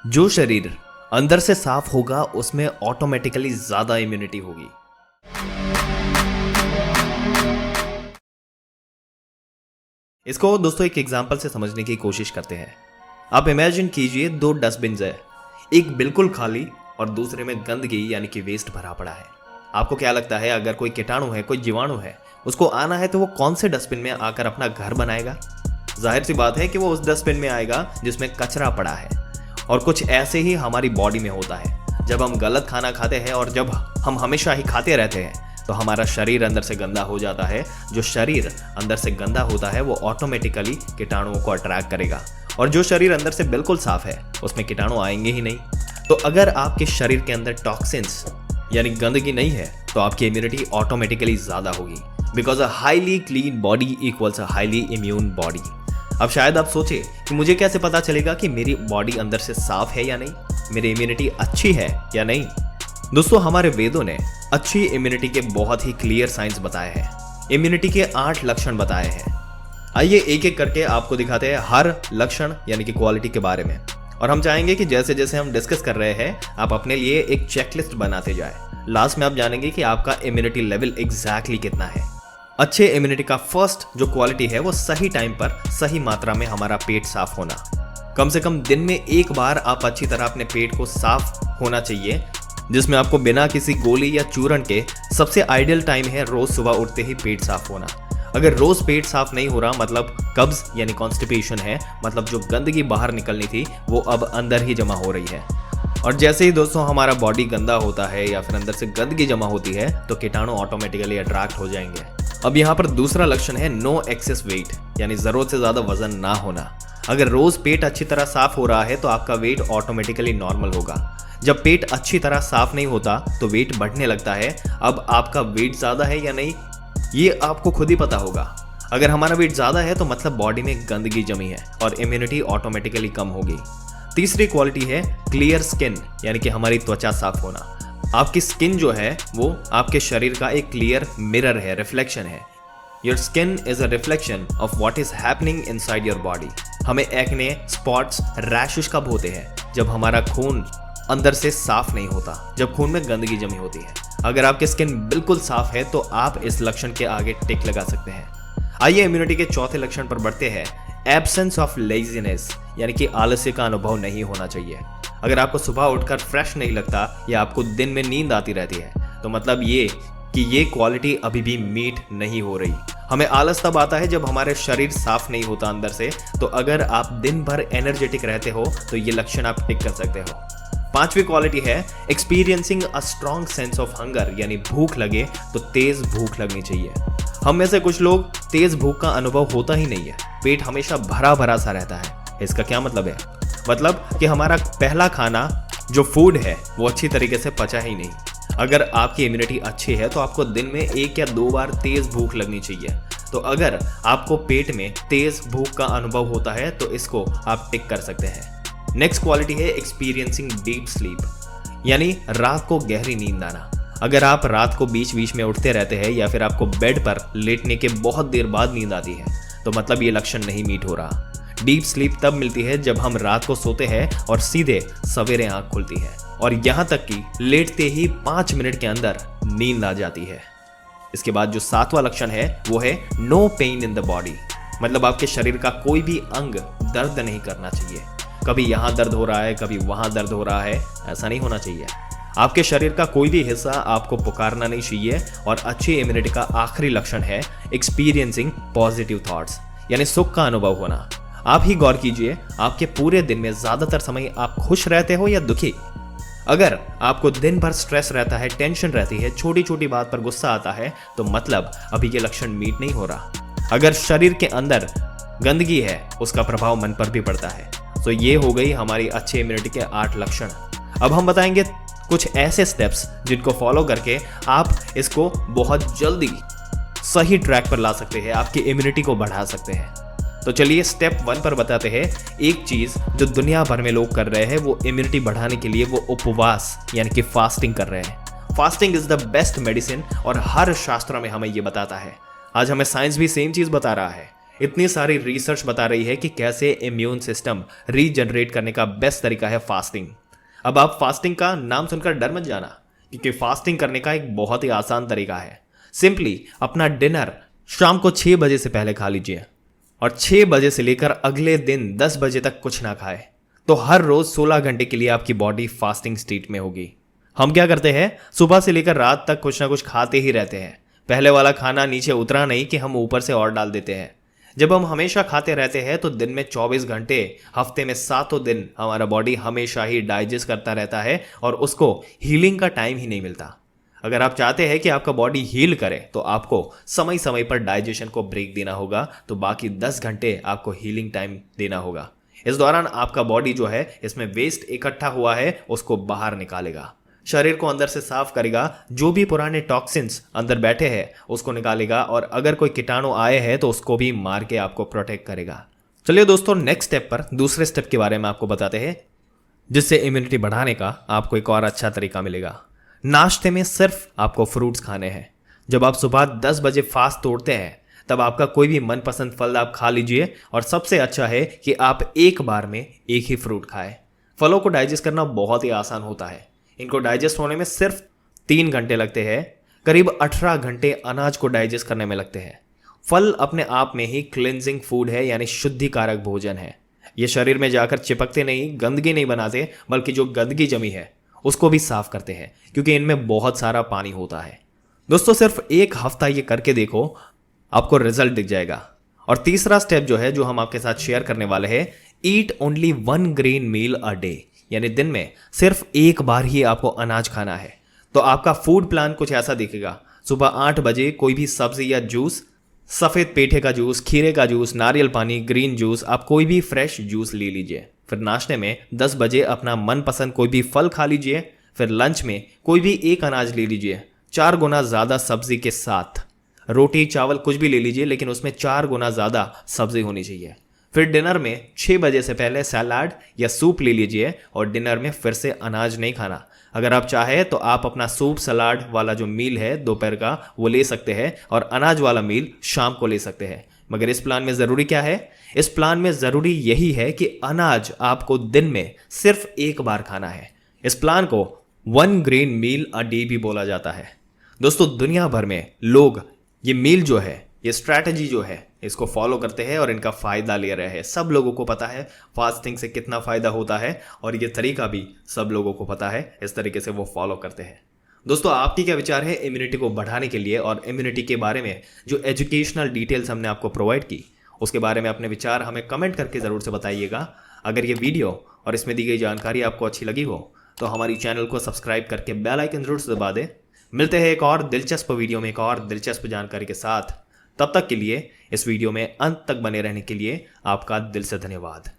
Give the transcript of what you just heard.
जो शरीर अंदर से साफ होगा उसमें ऑटोमेटिकली ज्यादा इम्यूनिटी होगी। इसको दोस्तों एक एग्जांपल से समझने की कोशिश करते हैं। आप इमेजिन कीजिए दो डस्टबिन है, एक बिल्कुल खाली और दूसरे में गंदगी यानी कि वेस्ट भरा पड़ा है। आपको क्या लगता है अगर कोई कीटाणु है, कोई जीवाणु है, उसको आना है तो वो कौन से डस्टबिन में आकर अपना घर बनाएगा? जाहिर सी बात है कि वो उस डस्टबिन में आएगा जिसमें कचरा पड़ा है। और कुछ ऐसे ही हमारी बॉडी में होता है। जब हम गलत खाना खाते हैं और जब हम हमेशा ही खाते रहते हैं तो हमारा शरीर अंदर से गंदा हो जाता है। जो शरीर अंदर से गंदा होता है वो ऑटोमेटिकली कीटाणुओं को अट्रैक्ट करेगा, और जो शरीर अंदर से बिल्कुल साफ है उसमें कीटाणु आएंगे ही नहीं। तो अगर आपके शरीर के अंदर टॉक्सिन्स यानी गंदगी नहीं है तो आपकी इम्यूनिटी ऑटोमेटिकली ज्यादा होगी, because a highly clean body equals a highly immune body. अब शायद आप सोचे कि मुझे कैसे पता चलेगा कि मेरी बॉडी अंदर से साफ है या नहीं, मेरी इम्यूनिटी अच्छी है या नहीं। दोस्तों, हमारे वेदों ने अच्छी इम्यूनिटी के बहुत ही क्लियर साइंस बताए हैं। इम्यूनिटी के 8 लक्षण बताए हैं। आइए एक एक करके आपको दिखाते हैं हर लक्षण यानी कि क्वालिटी के बारे में। और हम चाहेंगे कि जैसे जैसे हम डिस्कस कर रहे हैं आप अपने लिए एक चेकलिस्ट बनाते जाए। लास्ट में आप जानेंगे कि आपका इम्यूनिटी लेवल एग्जैक्टली कितना है। अच्छे इम्यूनिटी का फर्स्ट जो क्वालिटी है वो सही टाइम पर सही मात्रा में हमारा पेट साफ होना। कम से कम दिन में एक बार आप अच्छी तरह अपने पेट को साफ होना चाहिए, जिसमें आपको बिना किसी गोली या चूर्ण के सबसे आइडियल टाइम है रोज सुबह उठते ही पेट साफ होना। अगर रोज पेट साफ नहीं हो रहा मतलब कब्ज यानी कॉन्स्टिपेशन है, मतलब जो गंदगी बाहर निकलनी थी वो अब अंदर ही जमा हो रही है। और जैसे ही दोस्तों हमारा बॉडी गंदा होता है या फिर अंदर से गंदगी जमा होती है तो कीटाणु ऑटोमेटिकली अट्रैक्ट हो जाएंगे। अब यहाँ पर दूसरा लक्षण है नो एक्सेस वेट, यानी जरूरत से ज्यादा वजन ना होना। अगर रोज पेट अच्छी तरह साफ हो रहा है तो आपका वेट ऑटोमेटिकली नॉर्मल होगा। जब पेट अच्छी तरह साफ नहीं होता तो वेट बढ़ने लगता है। अब आपका वेट ज्यादा है या नहीं ये आपको खुद ही पता होगा। अगर हमारा वेट ज्यादा है तो मतलब बॉडी में गंदगी जमी है और इम्यूनिटी ऑटोमेटिकली कम होगी। तीसरी क्वालिटी है क्लियर स्किन, यानी कि हमारी त्वचा साफ होना। आपकी स्किन जो है वो आपके शरीर का एक क्लियर मिरर है, रिफ्लेक्शन है। Your skin is a reflection of what is happening inside your body. हमें एक्ने, स्पॉट्स, रैशेस कब होते हैं? जब हमारा खून अंदर से साफ नहीं होता, जब खून में गंदगी जमी होती है। अगर आपकी स्किन बिल्कुल साफ है तो आप इस लक्षण के आगे टिक लगा सकते हैं। आइए इम्यूनिटी के चौथे लक्षण पर बढ़ते हैं। एब्सेंस ऑफ लेजीनेस, यानी कि आलस्य का अनुभव नहीं होना चाहिए। अगर आपको सुबह उठकर फ्रेश नहीं लगता या आपको दिन में नींद आती रहती है तो मतलब ये कि ये क्वालिटी अभी भी मीट नहीं हो रही। हमें आलस तब आता है जब हमारे शरीर साफ नहीं होता अंदर से। तो अगर आप दिन भर एनर्जेटिक रहते हो तो ये लक्षण आप टिक कर सकते हो। पांचवी क्वालिटी है experiencing a strong sense of hunger, यानी भूख लगे तो तेज भूख लगनी चाहिए। हम में से कुछ लोग तेज भूख का अनुभव होता ही नहीं है, पेट हमेशा भरा भरा सा रहता है। इसका क्या मतलब है? मतलब कि हमारा पहला खाना जो फूड है वो अच्छी तरीके से पचा ही नहीं। अगर आपकी इम्यूनिटी अच्छी है तो आपको दिन में 1 या 2 बार तेज भूख लगनी चाहिए। तो अगर आपको पेट में तेज भूख का अनुभव होता है तो इसको आप टिक कर सकते हैं। नेक्स्ट क्वालिटी है एक्सपीरियंसिंग डीप स्लीप, यानी रात को गहरी नींद आना। अगर आप रात को बीच बीच में उठते रहते हैं या फिर आपको बेड पर लेटने के बहुत देर बाद नींद आती है तो मतलब ये लक्षण नहीं मीट हो रहा। डीप स्लीप तब मिलती है जब हम रात को सोते हैं और सीधे सवेरे आंख खुलती है, और यहाँ तक कि लेटते ही 5 मिनट के अंदर नींद आ जाती है। इसके बाद जो 7वां लक्षण है वो है no pain in the body, मतलब आपके शरीर का कोई भी अंग दर्द नहीं करना चाहिए। कभी यहाँ दर्द हो रहा है, कभी वहां दर्द हो रहा है, ऐसा नहीं होना चाहिए। आपके शरीर का कोई भी हिस्सा आपको पुकारना नहीं चाहिए। और अच्छी इम्यूनिटी का आखिरी लक्षण है एक्सपीरियंसिंग पॉजिटिव थॉट्स, यानी सुख का अनुभव होना। आप ही गौर कीजिए, आपके पूरे दिन में ज्यादातर समय आप खुश रहते हो या दुखी? अगर आपको दिन भर स्ट्रेस रहता है, टेंशन रहती है, छोटी छोटी बात पर गुस्सा आता है तो मतलब अभी ये लक्षण मीट नहीं हो रहा। अगर शरीर के अंदर गंदगी है उसका प्रभाव मन पर भी पड़ता है। तो ये हो गई हमारी अच्छी इम्यूनिटी के 8 लक्षण। अब हम बताएंगे कुछ ऐसे स्टेप्स जिनको फॉलो करके आप इसको बहुत जल्दी सही ट्रैक पर ला सकते हैं, आपकी इम्यूनिटी को बढ़ा सकते हैं। तो चलिए स्टेप 1 पर बताते हैं। एक चीज जो दुनिया भर में लोग कर रहे हैं वो इम्यूनिटी बढ़ाने के लिए वो उपवास यानी कि फास्टिंग कर रहे हैं। Fasting is the best medicine और हर शास्त्र में हमें ये बताता है। आज हमें साइंस भी सेम चीज बता रहा है। इतनी सारी रिसर्च बता रही है कि कैसे इम्यून सिस्टम रीजनरेट करने का बेस्ट तरीका है फास्टिंग। अब आप फास्टिंग का नाम सुनकर डर मत जाना, क्योंकि फास्टिंग करने का एक बहुत ही आसान तरीका है। सिंपली अपना डिनर शाम को 6 बजे से पहले खा लीजिए और 6 बजे से लेकर अगले दिन 10 बजे तक कुछ ना खाए, तो हर रोज 16 घंटे के लिए आपकी बॉडी फास्टिंग स्टेट में होगी। हम क्या करते हैं, सुबह से लेकर रात तक कुछ ना कुछ खाते ही रहते हैं। पहले वाला खाना नीचे उतरा नहीं कि हम ऊपर से और डाल देते हैं। जब हम हमेशा खाते रहते हैं तो दिन में 24 घंटे, हफ्ते में 7 दिन हमारा बॉडी हमेशा ही डाइजेस्ट करता रहता है और उसको हीलिंग का टाइम ही नहीं मिलता। अगर आप चाहते हैं कि आपका बॉडी हील करे तो आपको समय समय पर डाइजेशन को ब्रेक देना होगा, तो बाकी 10 घंटे आपको हीलिंग टाइम देना होगा। इस दौरान आपका बॉडी जो है, इसमें वेस्ट इकट्ठा हुआ है उसको बाहर निकालेगा, शरीर को अंदर से साफ करेगा, जो भी पुराने टॉक्सिन्स अंदर बैठे हैं उसको निकालेगा और अगर कोई कीटाणु आए हैं तो उसको भी मार के आपको प्रोटेक्ट करेगा। चलिए दोस्तों, नेक्स्ट स्टेप पर, दूसरे स्टेप के बारे में आपको बताते हैं, जिससे इम्यूनिटी बढ़ाने का आपको एक और अच्छा तरीका मिलेगा। नाश्ते में सिर्फ आपको फ्रूट्स खाने हैं। जब आप सुबह 10 बजे फास्ट तोड़ते हैं तब आपका कोई भी मनपसंद फल आप खा लीजिए, और सबसे अच्छा है कि आप एक बार में एक ही फ्रूट खाएं। फलों को डाइजेस्ट करना बहुत ही आसान होता है। इनको डाइजेस्ट होने में सिर्फ 3 घंटे लगते हैं। करीब 18 घंटे अनाज को डाइजेस्ट करने में लगते हैं। फल अपने आप में ही क्लिनजिंग फूड है, यानी शुद्धिकारक भोजन है। ये शरीर में जाकर चिपकते नहीं, गंदगी नहीं बनाते, बल्कि जो गंदगी जमी है उसको भी साफ करते हैं, क्योंकि इनमें बहुत सारा पानी होता है। दोस्तों, सिर्फ 1 हफ्ता ये करके देखो, आपको रिजल्ट दिख जाएगा। और तीसरा स्टेप जो है, जो हम आपके साथ शेयर करने वाले हैं, eat only 1 grain meal a day, यानी दिन में सिर्फ एक बार ही आपको अनाज खाना है। तो आपका फूड प्लान कुछ ऐसा दिखेगा। सुबह 8 बजे कोई भी सब्जी या जूस, सफेद पेठे का जूस, खीरे का जूस, नारियल पानी, ग्रीन जूस, आप कोई भी फ्रेश जूस ले लीजिए। फिर नाश्ते में 10 बजे अपना मनपसंद कोई भी फल खा लीजिए। फिर लंच में कोई भी एक अनाज ले लीजिए, 4 गुना ज्यादा सब्जी के साथ। रोटी चावल कुछ भी ले लीजिए, लेकिन उसमें 4 गुना ज्यादा सब्जी होनी चाहिए। फिर डिनर में 6 बजे से पहले सलाद या सूप ले लीजिए, और डिनर में फिर से अनाज नहीं खाना। अगर आप चाहे तो आप अपना सूप सलाद वाला जो मील है दोपहर का, वो ले सकते हैं, और अनाज वाला मील शाम को ले सकते हैं। मगर इस प्लान में ज़रूरी क्या है? इस प्लान में ज़रूरी यही है कि अनाज आपको दिन में सिर्फ एक बार खाना है। इस प्लान को 1 ग्रेन मील अ डे भी बोला जाता है। दोस्तों, दुनिया भर में लोग ये मील जो है, ये स्ट्रैटेजी जो है, इसको फॉलो करते हैं और इनका फ़ायदा ले रहे हैं। सब लोगों को पता है फास्टिंग से कितना फ़ायदा होता है, और ये तरीका भी सब लोगों को पता है। इस तरीके से वो फॉलो करते हैं। दोस्तों, आपकी क्या विचार है इम्यूनिटी को बढ़ाने के लिए, और इम्यूनिटी के बारे में जो एजुकेशनल डिटेल्स हमने आपको प्रोवाइड की, उसके बारे में अपने विचार हमें कमेंट करके ज़रूर से बताइएगा। अगर ये वीडियो और इसमें दी गई जानकारी आपको अच्छी लगी हो तो हमारी चैनल को सब्सक्राइब करके बेल आइकन जरूर से दबा दें। मिलते हैं एक और दिलचस्प वीडियो में एक और दिलचस्प जानकारी के साथ। तब तक के लिए इस वीडियो में अंत तक बने रहने के लिए आपका दिल से धन्यवाद।